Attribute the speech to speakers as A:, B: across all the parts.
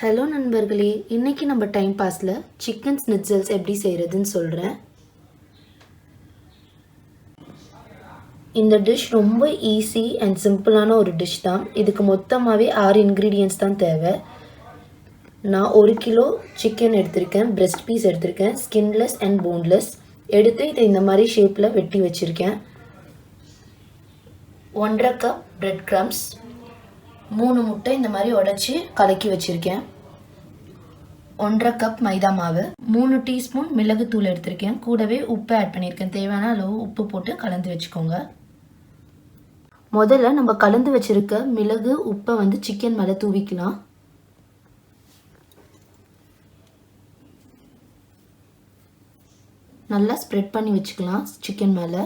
A: Hello நண்பர்களே, இன்னைக்கு நம்ம டைம் பாஸில் சிக்கன் ஸ்னிட்சல்ஸ் எப்படி செய்கிறதுன்னு சொல்கிறேன். இந்த டிஷ் ரொம்ப ஈஸி அண்ட் சிம்பிளான ஒரு டிஷ் தான். இதுக்கு மொத்தமாகவே 6 இன்க்ரீடியன்ட்ஸ் தான் தேவை. நான் 1 கிலோ சிக்கன் எடுத்திருக்கேன், பிரெஸ்ட் பீஸ் எடுத்திருக்கேன், ஸ்கின்லெஸ் அண்ட் போன்லெஸ் எடுத்து இதை இந்த மாதிரி ஷேப்பில் வெட்டி வச்சுருக்கேன். 1.5 கப் பிரெட் க்ரம்ஸ், 3 முட்டை இந்த மாதிரி உடைச்சி கலக்கி வச்சுருக்கேன். 1.5 கப் மைதா மாவு, 3 டீஸ்பூன் மிளகுத்தூள் எடுத்திருக்கேன். கூடவே உப்பு ஆட் பண்ணியிருக்கேன். தேவையான அளவு உப்பு போட்டு கலந்து வச்சுக்கோங்க. முதல்ல நம்ம கலந்து வச்சுருக்க மிளகு உப்பை வந்து சிக்கன் மேலே தூவிக்கலாம். நல்லா ஸ்ப்ரெட் பண்ணி வச்சுக்கலாம் சிக்கன் மேலே.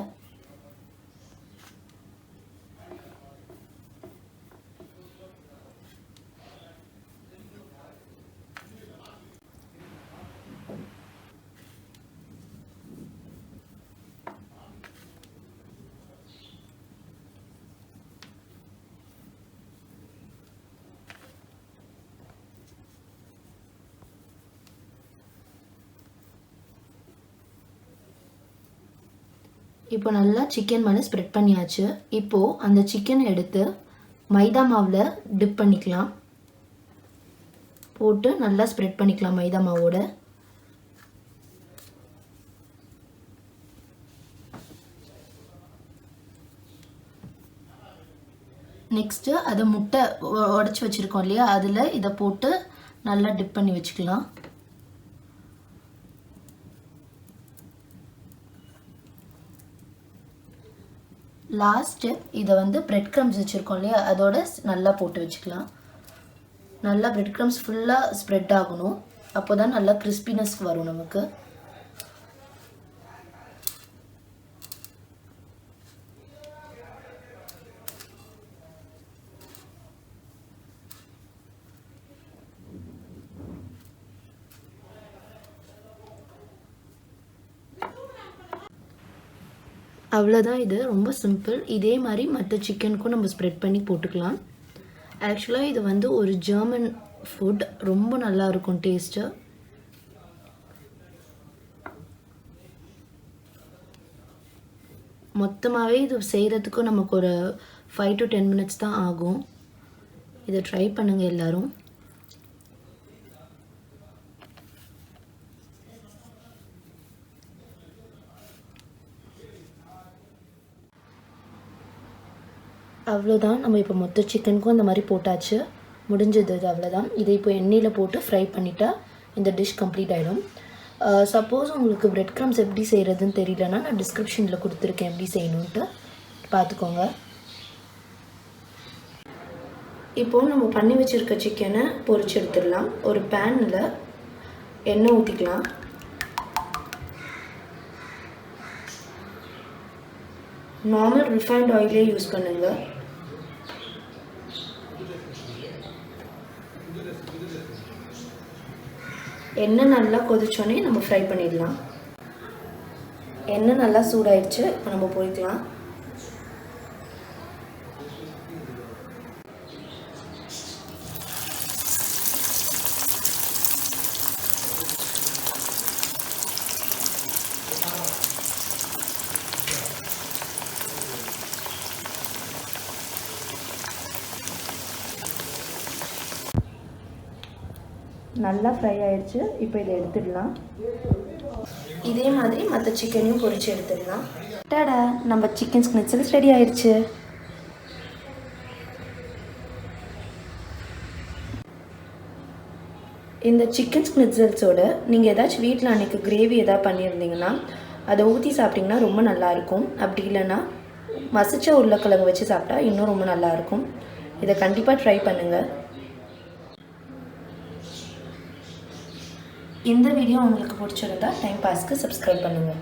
A: இப்போ நல்லா சிக்கன் மேலே ஸ்ப்ரெட் பண்ணியாச்சு. இப்போது அந்த சிக்கனை எடுத்து மைதா மாவில் டிப் பண்ணிக்கலாம். போட்டு நல்லா ஸ்ப்ரெட் பண்ணிக்கலாம் மைதா மாவோட. நெக்ஸ்ட்டு அதை முட்டை உடச்சி வச்சுருக்கோம் இல்லையா, அதில் இதை போட்டு நல்லா டிப் பண்ணி வச்சுக்கலாம். லாஸ்ட் ஸ்டெப், இதை வந்து பிரெட் க்ரம்ஸ் வச்சுருக்கோம் இல்லையா, அதோட நல்லா போட்டு வச்சுக்கலாம். நல்லா பிரெட் க்ரம்ஸ் ஃபுல்லாக ஸ்ப்ரெட் ஆகணும். அப்போ தான் நல்லா கிறிஸ்பினஸ் வரும் நமக்கு. அவ்வளோதான், இது ரொம்ப சிம்பிள். இதே மாதிரி மற்ற சிக்கனுக்கும் நம்ம ஸ்ப்ரெட் பண்ணி போட்டுக்கலாம். ஆக்சுவலாக இது வந்து ஒரு ஜெர்மன் ஃபுட், ரொம்ப நல்லா இருக்கும் டேஸ்ட்டு. மொத்தமாகவே இது செய்கிறதுக்கும் நமக்கு ஒரு 5 to 10 minutes தான் ஆகும். இதை ட்ரை பண்ணுங்கள் எல்லோரும். அவ்வளோதான், நம்ம இப்போ மொத்த சிக்கனுக்கும் அந்த மாதிரி போட்டாச்சு. முடிஞ்சது இது, அவ்வளோதான். இதை இப்போ எண்ணெயில் போட்டு ஃப்ரை பண்ணிட்டா இந்த டிஷ் கம்ப்ளீட் ஆகிடும். சப்போஸ் உங்களுக்கு பிரெட் க்ரம்ஸ் எப்படி செய்கிறதுன்னு தெரியலன்னா நான் டிஸ்கிரிப்ஷனில் கொடுத்துருக்கேன் எப்படி செய்யணுன்ட்டு, பார்த்துக்கோங்க. இப்போது நம்ம பண்ணி வச்சுருக்க சிக்கனை பொரிச்சு எடுத்துடலாம். ஒரு பேனில் எண்ணெய் ஊற்றிக்கலாம். நார்மல் ரிஃபைண்ட் ஆயிலே யூஸ் பண்ணுங்கள். எண்ணெய் நல்லா கொதிச்சோடனே நம்ம ஃப்ரை பண்ணிடலாம். எண்ணெய் நல்லா சூடாயிடுச்சு, இப்போ நம்ம பொரிக்கலாம். நல்லா ஃப்ரை ஆயிடுச்சு, இப்போ இதை எடுத்துடலாம். இதே மாதிரி மற்ற சிக்கனையும் பொரிச்சு எடுத்துடலாம். டடா, நம்ம சிக்கன் ஸ்னிட்சல்ஸ் ரெடி ஆயிடுச்சு. இந்த சிக்கன் ஸ்னிட்சல்ஸோட நீங்கள் ஏதாச்சும் வீட்டில் அன்றைக்கி கிரேவி எதாவது பண்ணியிருந்தீங்கன்னா அதை ஊற்றி சாப்பிட்டிங்கன்னா ரொம்ப நல்லாயிருக்கும். அப்படி இல்லைன்னா மசிச்ச உருளைக்கிழங்கு வச்சு சாப்பிட்டா இன்னும் ரொம்ப நல்லாயிருக்கும். இதை கண்டிப்பாக ட்ரை பண்ணுங்கள். இந்த வீடியோ உங்களுக்கு பிடிச்சிருந்தா டைம் பாஸ்க்கு சப்ஸ்கிரைப் பண்ணுங்கள்.